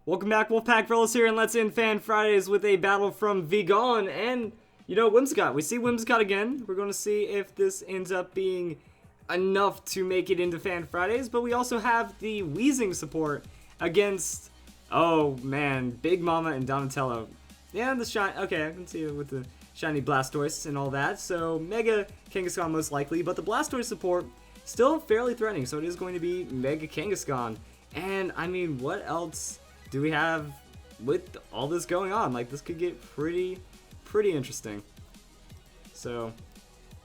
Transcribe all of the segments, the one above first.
Welcome back, Wolfpack Fellas here, and let's end Fan Fridays with a battle from vGone and, Whimsicott. We see Whimsicott again. We're going to see if this ends up being enough to make it into Fan Fridays, but we also have the Wheezing support against, oh man, Big Mama and Donatello. Yeah, the shine, okay, I can see it with the shiny Blastoise and all that, so Mega Kangaskhan most likely, but the Blastoise support still fairly threatening, so it is going to be Mega Kangaskhan. And, I mean, what else do we have with all this going on? Like, this could get pretty interesting. So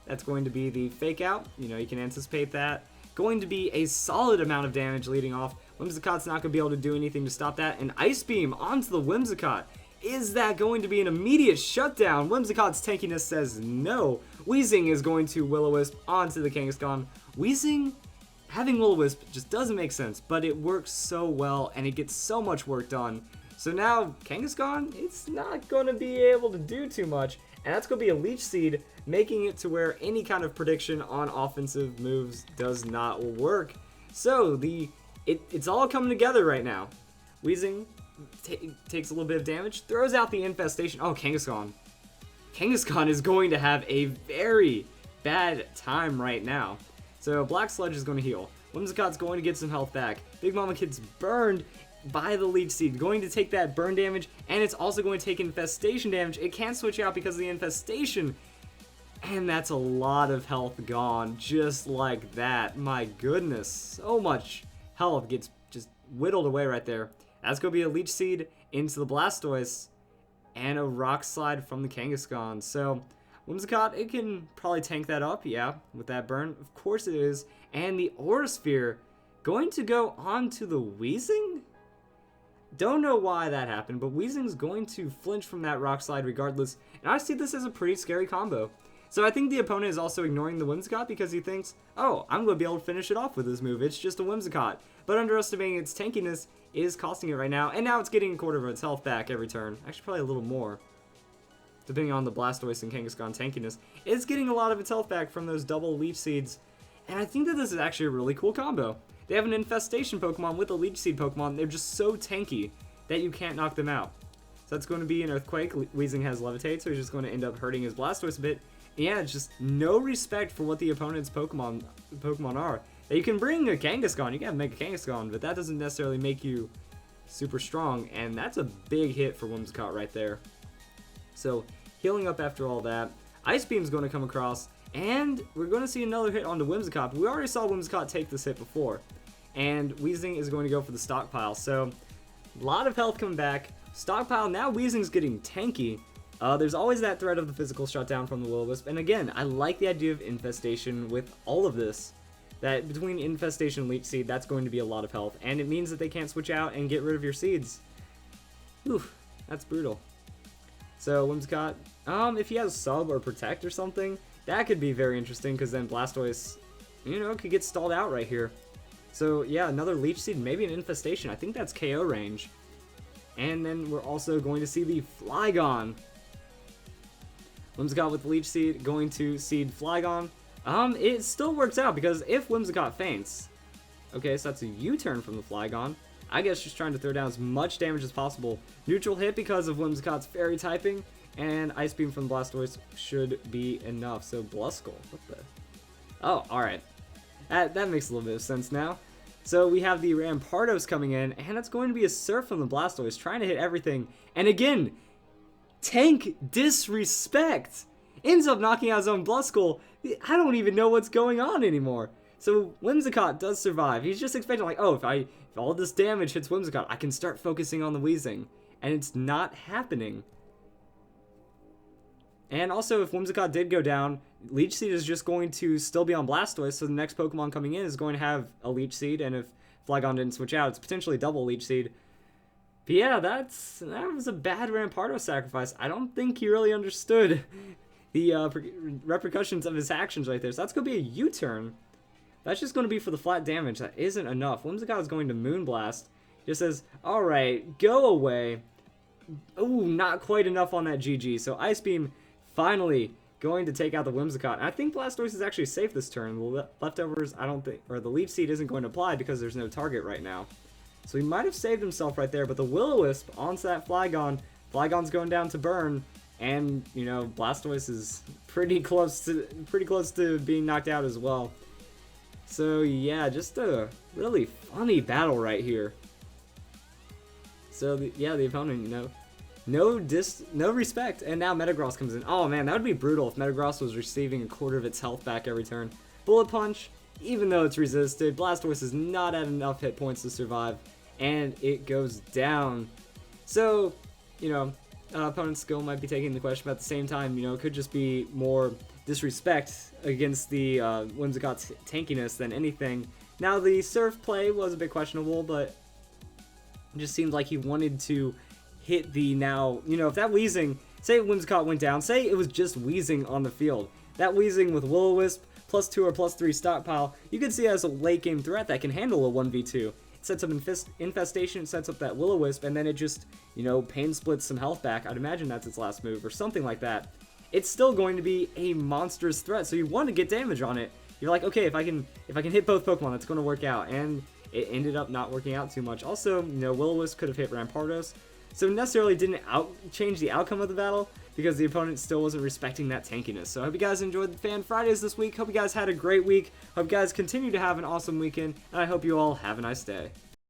that's going to be the fake out. You can anticipate that. Going to be a solid amount of damage leading off. Whimsicott's not going to be able to do anything to stop that. And Ice Beam onto the Whimsicott. Is that going to be an immediate shutdown? Whimsicott's tankiness says no. Wheezing is going to Will-O-Wisp onto the Kangaskhan. Wheezing having Will-O-Wisp just doesn't make sense, but it works so well, and it gets so much work done. So now, Kangaskhan, it's not going to be able to do too much, and that's going to be a Leech Seed, making it to where any kind of prediction on offensive moves does not work. So, it's all coming together right now. Wheezing takes a little bit of damage, throws out the Infestation. Oh, Kangaskhan. Kangaskhan is going to have a very bad time right now. So Black Sludge is going to heal. Whimsicott's going to get some health back. Big Mama gets burned by the Leech Seed, going to take that burn damage, and it's also going to take Infestation damage. It can't switch out because of the Infestation, and that's a lot of health gone, just like that. My goodness, so much health gets just whittled away right there. That's going to be a Leech Seed into the Blastoise, and a Rock Slide from the Kangaskhan. So Whimsicott, it can probably tank that up, yeah, with that burn. Of course it is. And the Aura Sphere going to go on to the Wheezing? Don't know why that happened, but Wheezing's going to flinch from that Rock Slide regardless. And I see this as a pretty scary combo. So I think the opponent is also ignoring the Whimsicott because he thinks, oh, I'm going to be able to finish it off with this move. It's just a Whimsicott. But underestimating its tankiness is costing it right now. And now it's getting a quarter of its health back every turn. Actually, probably a little more, depending on the Blastoise and Kangaskhan tankiness. It's getting a lot of its health back from those double Leech Seeds, and I think that this is actually a really cool combo. They have an Infestation Pokemon with a Leech Seed Pokemon. They're just so tanky that you can't knock them out. So that's going to be an Earthquake. Wheezing has Levitate, so he's just going to end up hurting his Blastoise a bit. And yeah, it's just no respect for what the opponent's Pokemon are. Now, you can bring a Kangaskhan, you can make a Kangaskhan, but that doesn't necessarily make you super strong, and that's a big hit for Whimsicott right there. So, healing up after all that. Ice Beam's going to come across, and we're going to see another hit on the Whimsicott. We already saw Whimsicott take this hit before, and Wheezing is going to go for the Stockpile. So, a lot of health coming back. Stockpile, now Wheezing's getting tanky. There's always that threat of the physical shutdown from the Will-O-Wisp, and again, I like the idea of Infestation with all of this. That between Infestation and Leech Seed, that's going to be a lot of health, and it means that they can't switch out and get rid of your seeds. Oof, that's brutal. So Whimsicott, if he has Sub or Protect or something, that could be very interesting, because then Blastoise, could get stalled out right here. So yeah, another Leech Seed, maybe an Infestation. I think that's KO range. And then we're also going to see the Flygon. Whimsicott with Leech Seed going to seed Flygon. It still works out, because if Whimsicott faints, okay, so that's a U-turn from the Flygon. I guess just trying to throw down as much damage as possible. Neutral hit because of Whimsicott's Fairy typing, and Ice Beam from Blastoise should be enough. So Bluskull, what the? Oh, alright. That makes a little bit of sense now. So we have the Rampardos coming in, and it's going to be a Surf from the Blastoise, trying to hit everything. And again, tank disrespect. Ends up knocking out his own Bluskull. I don't even know what's going on anymore. So Whimsicott does survive. He's just expecting, like, oh, if all this damage hits Whimsicott, I can start focusing on the Wheezing. And it's not happening. And also, if Whimsicott did go down, Leech Seed is just going to still be on Blastoise, so the next Pokemon coming in is going to have a Leech Seed, and if Flygon didn't switch out, it's potentially double Leech Seed. But yeah, that was a bad Rampardo sacrifice. I don't think he really understood the repercussions of his actions right there. So that's going to be a U-turn. That's just going to be for the flat damage. That isn't enough. Whimsicott is going to Moonblast. Just says, alright, go away. Ooh, not quite enough on that GG. So Ice Beam finally going to take out the Whimsicott. And I think Blastoise is actually safe this turn. The leftovers, I don't think, or the Leech Seed isn't going to apply because there's no target right now. So he might have saved himself right there, but the Will-O-Wisp onto that Flygon. Flygon's going down to burn, and, you know, Blastoise is pretty close to being knocked out as well. So yeah, just a really funny battle right here. So the opponent, you know, no respect, and now Metagross comes in. Oh man, that would be brutal if Metagross was receiving a quarter of its health back every turn. Bullet Punch, even though it's resisted, Blastoise is not at enough hit points to survive, and it goes down. So, you know, opponent's skill might be taking the question, but at the same time, you know, it could just be more disrespect against the Whimsicott's tankiness than anything. Now, the Surf play was a bit questionable, but it just seemed like he wanted to hit the now, you know, if that Weezing, say Whimsicott went down, say it was just Weezing on the field. That Weezing with Will-O-Wisp, +2 or +3 stockpile, you could see as a late game threat that can handle a 1v2. It sets up Infestation, sets up that Will-O-Wisp, and then it just, you know, pain splits some health back. I'd imagine that's its last move or something like that. It's still going to be a monstrous threat, so you want to get damage on it. You're like, okay, if I can hit both Pokemon, it's going to work out, and it ended up not working out too much. Also, you know, Will-O-Wisp could have hit Rampardos, so necessarily didn't change the outcome of the battle because the opponent still wasn't respecting that tankiness. So I hope you guys enjoyed the Fan Fridays this week. Hope you guys had a great week. Hope you guys continue to have an awesome weekend, and I hope you all have a nice day.